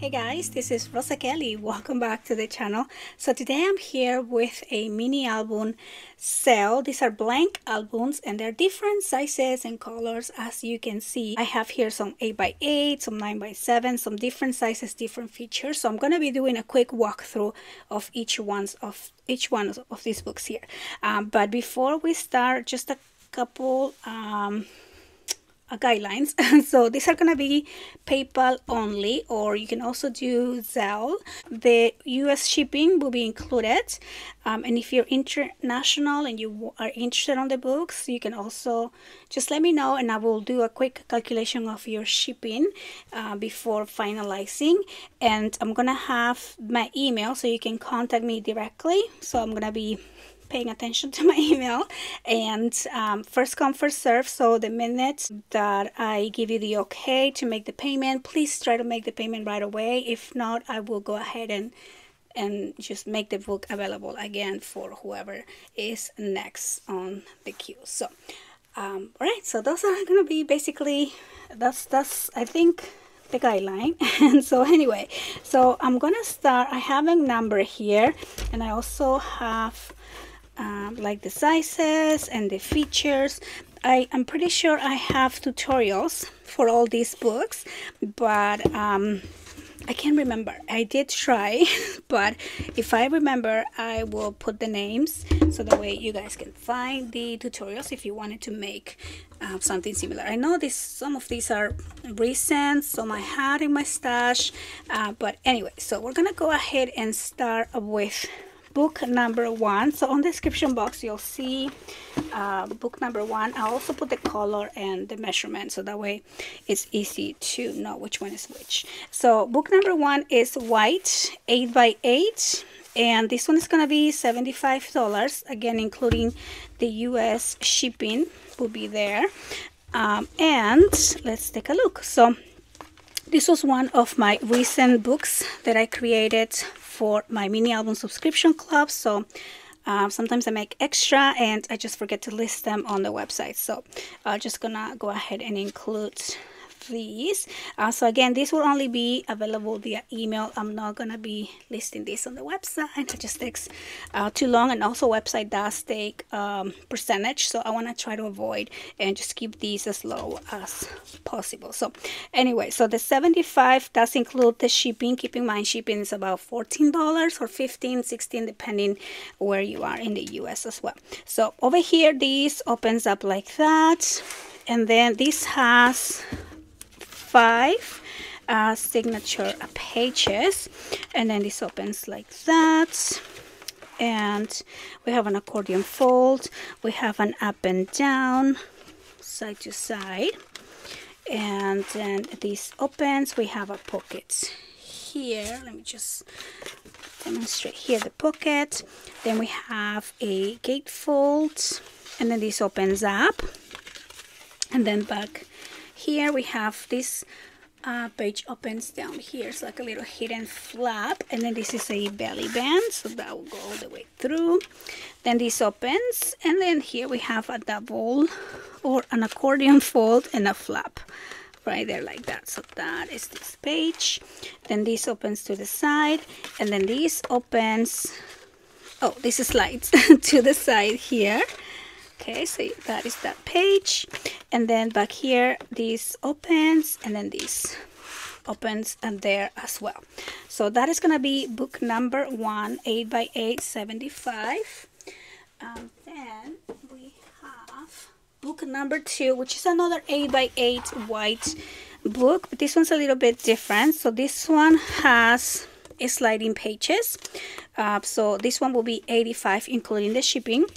Hey guys, this is Rosa Kelly. Welcome back to the channel. So today I'm here with a mini album sale. These are blank albums and they're different sizes and colors. As you can see, I have here some 8x8, some 9x7, some different sizes, different features. So I'm going to be doing a quick walkthrough of each one of these books here. But before we start, just a couple guidelines. So these are going to be PayPal only, or you can also do Zelle. The US shipping will be included, and if you're international and you are interested on the books, you can also just let me know and I will do a quick calculation of your shipping before finalizing. And I'm gonna have my email so you can contact me directly. So I'm gonna be paying attention to my email, and first come first serve. So the minute that I give you the okay to make the payment, please try to make the payment right away. If not, I will go ahead and just make the book available again for whoever is next on the queue. So all right, so those are gonna be basically that's I think the guideline. And so anyway, so I'm gonna start. I have a number here, and I also have like the sizes and the features. I'm pretty sure I have tutorials for all these books, but I can't remember. I did try, but if I remember, I will put the names so that way you guys can find the tutorials if you wanted to make something similar. I know some of these are recent, some I had in my stash, but anyway, so we're gonna go ahead and start with book number 1. So on the description box you'll see book number 1. I'll also put the color and the measurement so that way it's easy to know which one is which. So book number 1 is white 8x8, and this one is gonna be $75, again including the US shipping will be there. And let's take a look. So this was one of my recent books that I created for my mini album subscription club. So sometimes I make extra and I just forget to list them on the website. So I'm just gonna go ahead and include these. So again, this will only be available via email. I'm not gonna be listing this on the website. It just takes too long, and also website does take percentage, so I want to try to avoid and just keep these as low as possible. So anyway, so the 75 does include the shipping. Keep in mind shipping is about $14 or $15, $16 depending where you are in the US as well. So over here, this opens up like that, and then this has 5 signature pages, and then this opens like that, and we have an accordion fold, we have an up and down, side to side, and then this opens. We have a pocket here. Let me just demonstrate here the pocket. Then we have a gatefold, and then this opens up, and then back here we have this page opens down here. It's like a little hidden flap, and then this is a belly band, so that will go all the way through. Then this opens, and then here we have a double or an accordion fold and a flap right there like that. So that is this page. Then this opens to the side, and then this opens, oh, this slides to the side here. Okay, so that is that page, and then back here this opens, and then this opens and there as well. So that is gonna be book number 1, 8x8, 75. Then we have book number 2, which is another 8x8 white book, but this one's a little bit different. So this one has sliding pages. So this one will be $85 including the shipping.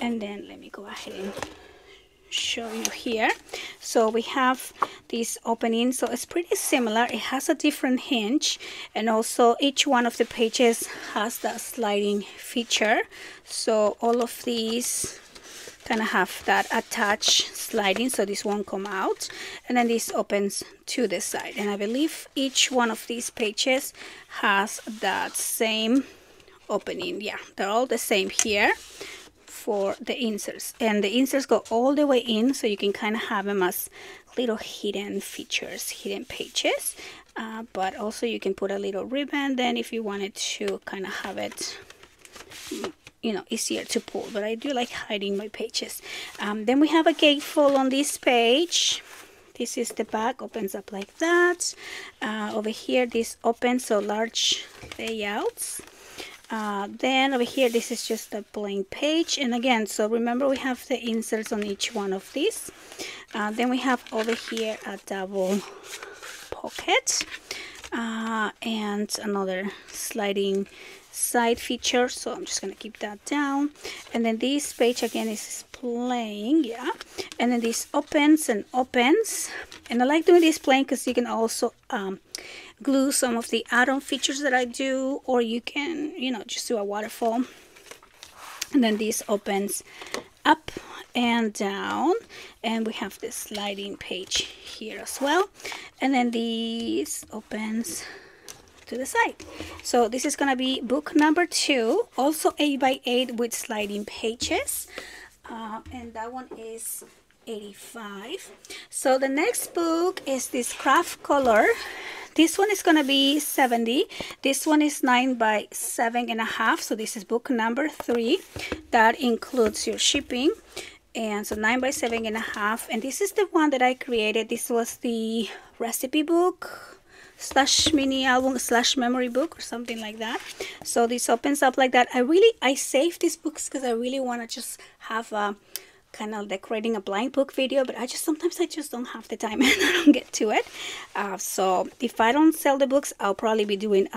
And then let me go ahead and show you here. So we have this opening, so it's pretty similar. It has a different hinge, and also each one of the pages has that sliding feature. So all of these kind of have that attached sliding, so this won't come out, and then this opens to the side. And I believe each one of these pages has that same opening. Yeah, they're all the same here for the inserts, and the inserts go all the way in, so you can kind of have them as little hidden features, hidden pages, but also you can put a little ribbon then if you wanted to kind of have it, you know, easier to pull. But I do like hiding my pages. Then we have a gatefold on this page. This is the back, opens up like that. Over here this opens, so large layouts. Then over here this is just a blank page, and again, so remember we have the inserts on each one of these. Then we have over here a double pocket, and another sliding side feature, so I'm just gonna keep that down. And then this page again is plain, yeah, and then this opens and opens, and I like doing this plain because you can also glue some of the add-on features that I do, or you can, you know, just do a waterfall. And then this opens up and down, and we have this sliding page here as well, and then this opens to the side. So this is gonna be book number 2, also 8x8 with sliding pages, and that one is 85. So the next book is this Kraft color. This one is gonna be 70. This one is 9 by 7.5, so this is book number 3. That includes your shipping, and so 9 by 7.5, and this is the one that I created. This was the recipe book slash mini album slash memory book or something like that. So this opens up like that. I saved these books because I really want to just have a kind of decorating a blind book video, but sometimes I just don't have the time and I don't get to it. So if I don't sell the books, I'll probably be doing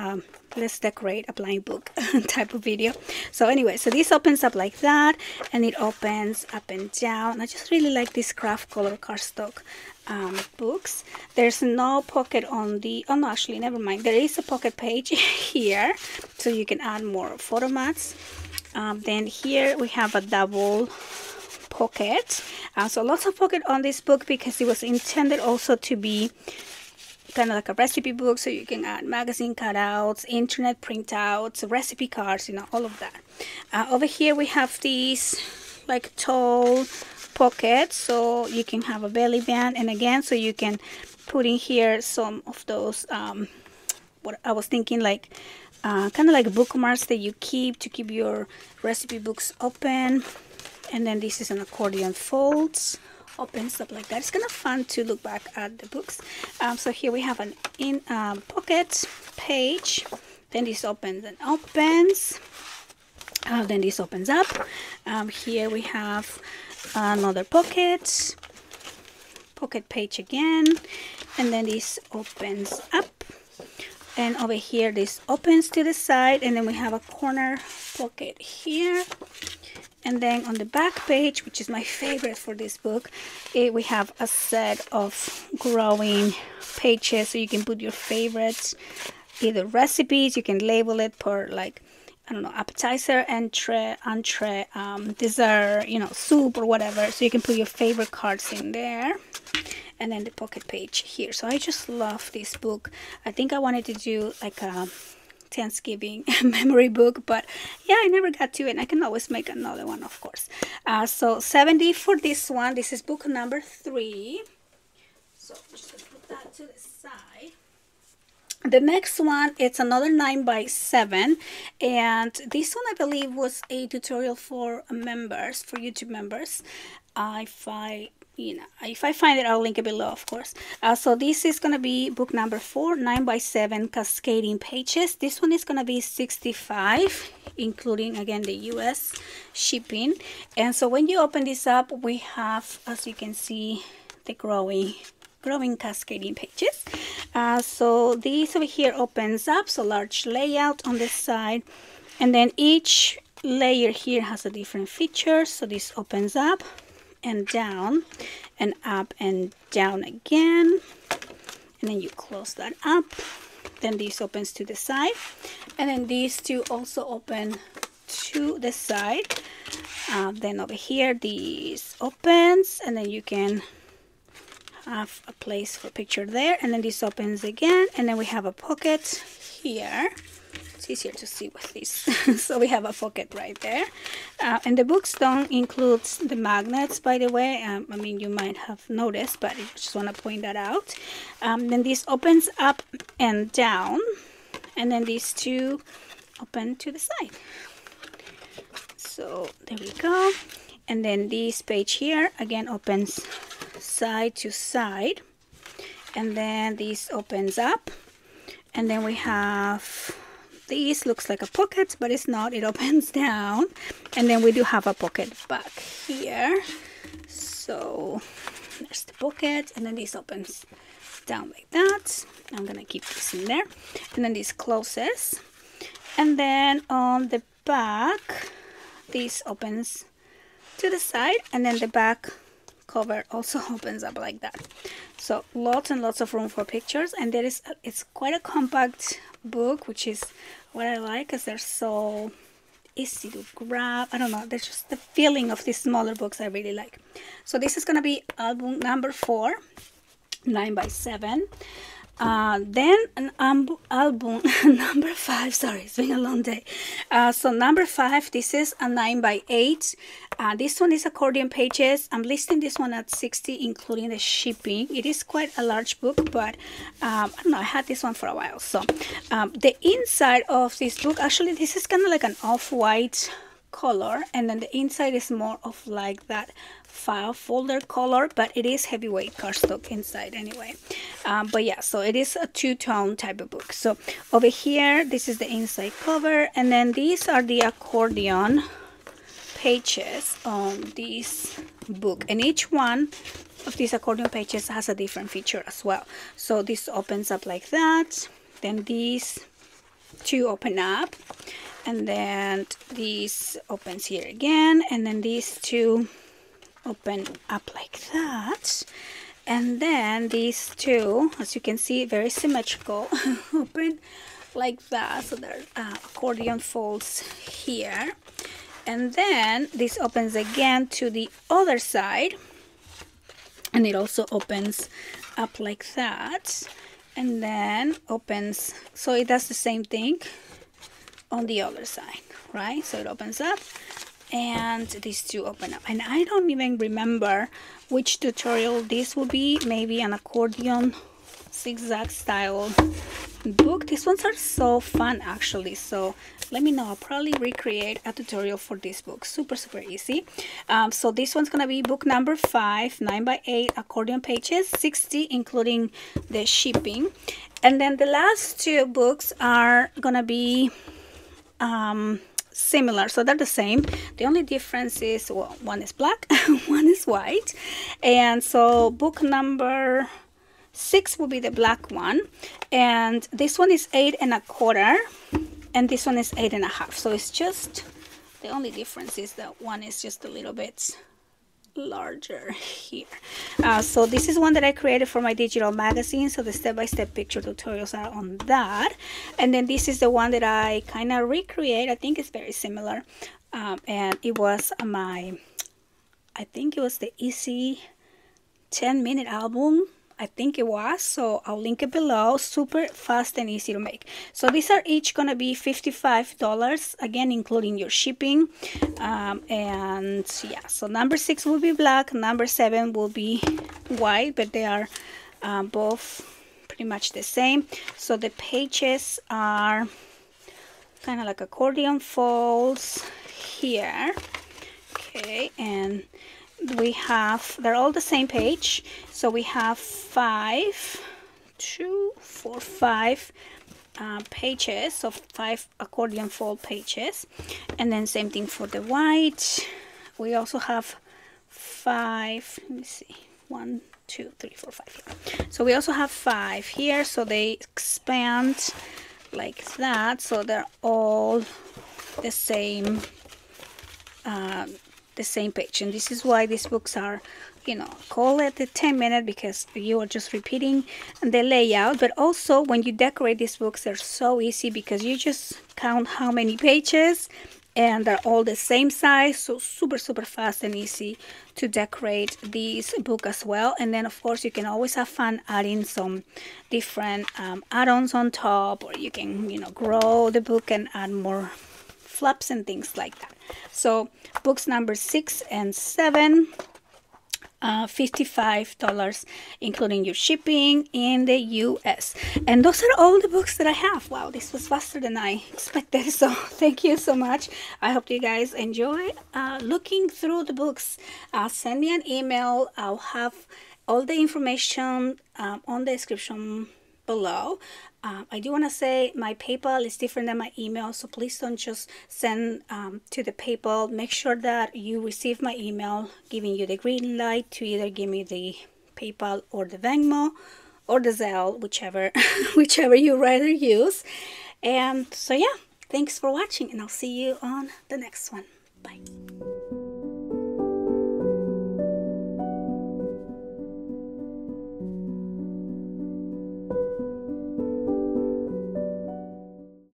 let's decorate a blind book type of video. So anyway, so this opens up like that, and it opens up and down. I just really like this Kraft color cardstock books. There's no pocket on the, oh no, actually never mind, there is a pocket page here, so you can add more photo mats. Then here we have a double pocket, so lots of pocket on this book because it was intended also to be kind of like a recipe book, so you can add magazine cutouts, internet printouts, recipe cards, you know, all of that. Over here we have these like tall pockets, so you can have a belly band, and again, so you can put in here some of those what I was thinking, like kind of like bookmarks that you keep to keep your recipe books open. And then this is an accordion folds, opens up like that. It's kind of fun to look back at the books. So here we have an pocket page. Then this opens and opens. Then this opens up. Here we have another pocket page again, and then this opens up. And over here this opens to the side, and then we have a corner pocket here. And then on the back page, which is my favorite for this book, we have a set of growing pages, so you can put your favorites, either recipes, you can label it per, like, I don't know, appetizer, entree, dessert, you know, soup or whatever. So you can put your favorite cards in there. And then the pocket page here. So I just love this book. I think I wanted to do like a Thanksgiving memory book, but yeah, I never got to it. I can always make another one, of course. So 70 for this one. This is book number 3. So I'm just gonna put that to the side. The next one, it's another 9 by 7, and this one I believe was a tutorial for members, for YouTube members. If I find it, I'll link it below, of course. So this is gonna be book number 4, 9 by 7 cascading pages. This one is gonna be 65, including again the US shipping. And so when you open this up, we have, as you can see, the growing cascading pages. So this over here opens up, so large layout on this side, and then each layer here has a different feature. So this opens up and down and up and down again, and then you close that up. Then this opens to the side, and then these two also open to the side. Then over here this opens, and then you can have a place for a picture there, and then this opens again, and then we have a pocket here. it's easier to see with this. So we have a pocket right there. And the books don't include the magnets, by the way. I mean, you might have noticed, but I just want to point that out. Then this opens up and down, and then these two open to the side. So there we go. And then this page here again opens side to side, and then this opens up, and then we have this, looks like a pocket, but it's not. It opens down, and then we do have a pocket back here. So there's the pocket, and then this opens down like that. I'm gonna keep this in there, and then this closes, and then on the back this opens to the side, and then the back cover also opens up like that. So lots and lots of room for pictures, and it's quite a compact book, which is what I like, because they're so easy to grab. I don't know, there's just the feeling of these smaller books I really like. So this is gonna be album number 4, 9x7. Then an album number 5. Sorry, it's been a long day. So number 5, this is a 9x8. This one is accordion pages. I'm listing this one at 60, including the shipping. It is quite a large book, but I don't know, I had this one for a while. So the inside of this book, actually this is kind of like an off-white color, and then the inside is more of like that file folder color, but it is heavyweight cardstock inside anyway. But yeah, so it is a two-tone type of book. So over here, this is the inside cover, and then these are the accordion pages on this book, and each one of these accordion pages has a different feature as well. So this opens up like that, then these two open up, and then this opens here again, and then these two open up like that, and then these two, as you can see, very symmetrical, open like that. So there are accordion folds here, and then this opens again to the other side, and it also opens up like that, and then opens, so it does the same thing on the other side, right? So it opens up, and these two open up. And I don't even remember which tutorial this will be. Maybe an accordion zigzag style book. These ones are so fun actually, so let me know. I'll probably recreate a tutorial for this book. Super easy. So this one's gonna be book number 5, 9x8 accordion pages, 60 including the shipping. And then the last two books are gonna be similar, so they're the same. The only difference is, well, one is black, one is white. And so book number 6 will be the black one, and this one is 8 1/4, and this one is 8 1/2. So it's just, the only difference is that one is just a little bit larger here. So this is one that I created for my digital magazine, so the step-by-step picture tutorials are on that. And then this is the one that I kind of recreate. I think it's very similar, and it was I think it was the easy 10-minute album, I think it was. So I'll link it below. Super fast and easy to make. So these are each gonna be $55, again including your shipping. And yeah, so number 6 will be black, number 7 will be white, but they are both pretty much the same. So the pages are kind of like accordion folds here. Okay, and we have, they're all the same page, so we have 5 pages, so 5 accordion fold pages. And then same thing for the white. We also have 5, let me see, 1 2 3 4 5 here. So we also have 5 here, so they expand like that, so they're all the same page. And this is why these books are, you know, call it the 10-minute, because you are just repeating the layout. But also when you decorate these books, they're so easy because you just count how many pages and they're all the same size, so super fast and easy to decorate this book as well. And then of course you can always have fun adding some different add-ons on top, or you can, you know, grow the book and add more flaps and things like that. So books number 6 and 7, $55 including your shipping in the US. And those are all the books that I have. Wow, this was faster than I expected, so thank you so much. I hope you guys enjoy looking through the books. Send me an email. I'll have all the information on the description below. I do want to say my PayPal is different than my email, so please don't just send to the PayPal. Make sure that you receive my email giving you the green light to either give me the PayPal or the Venmo or the Zelle, whichever you rather use. And so yeah, thanks for watching, and I'll see you on the next one. Bye.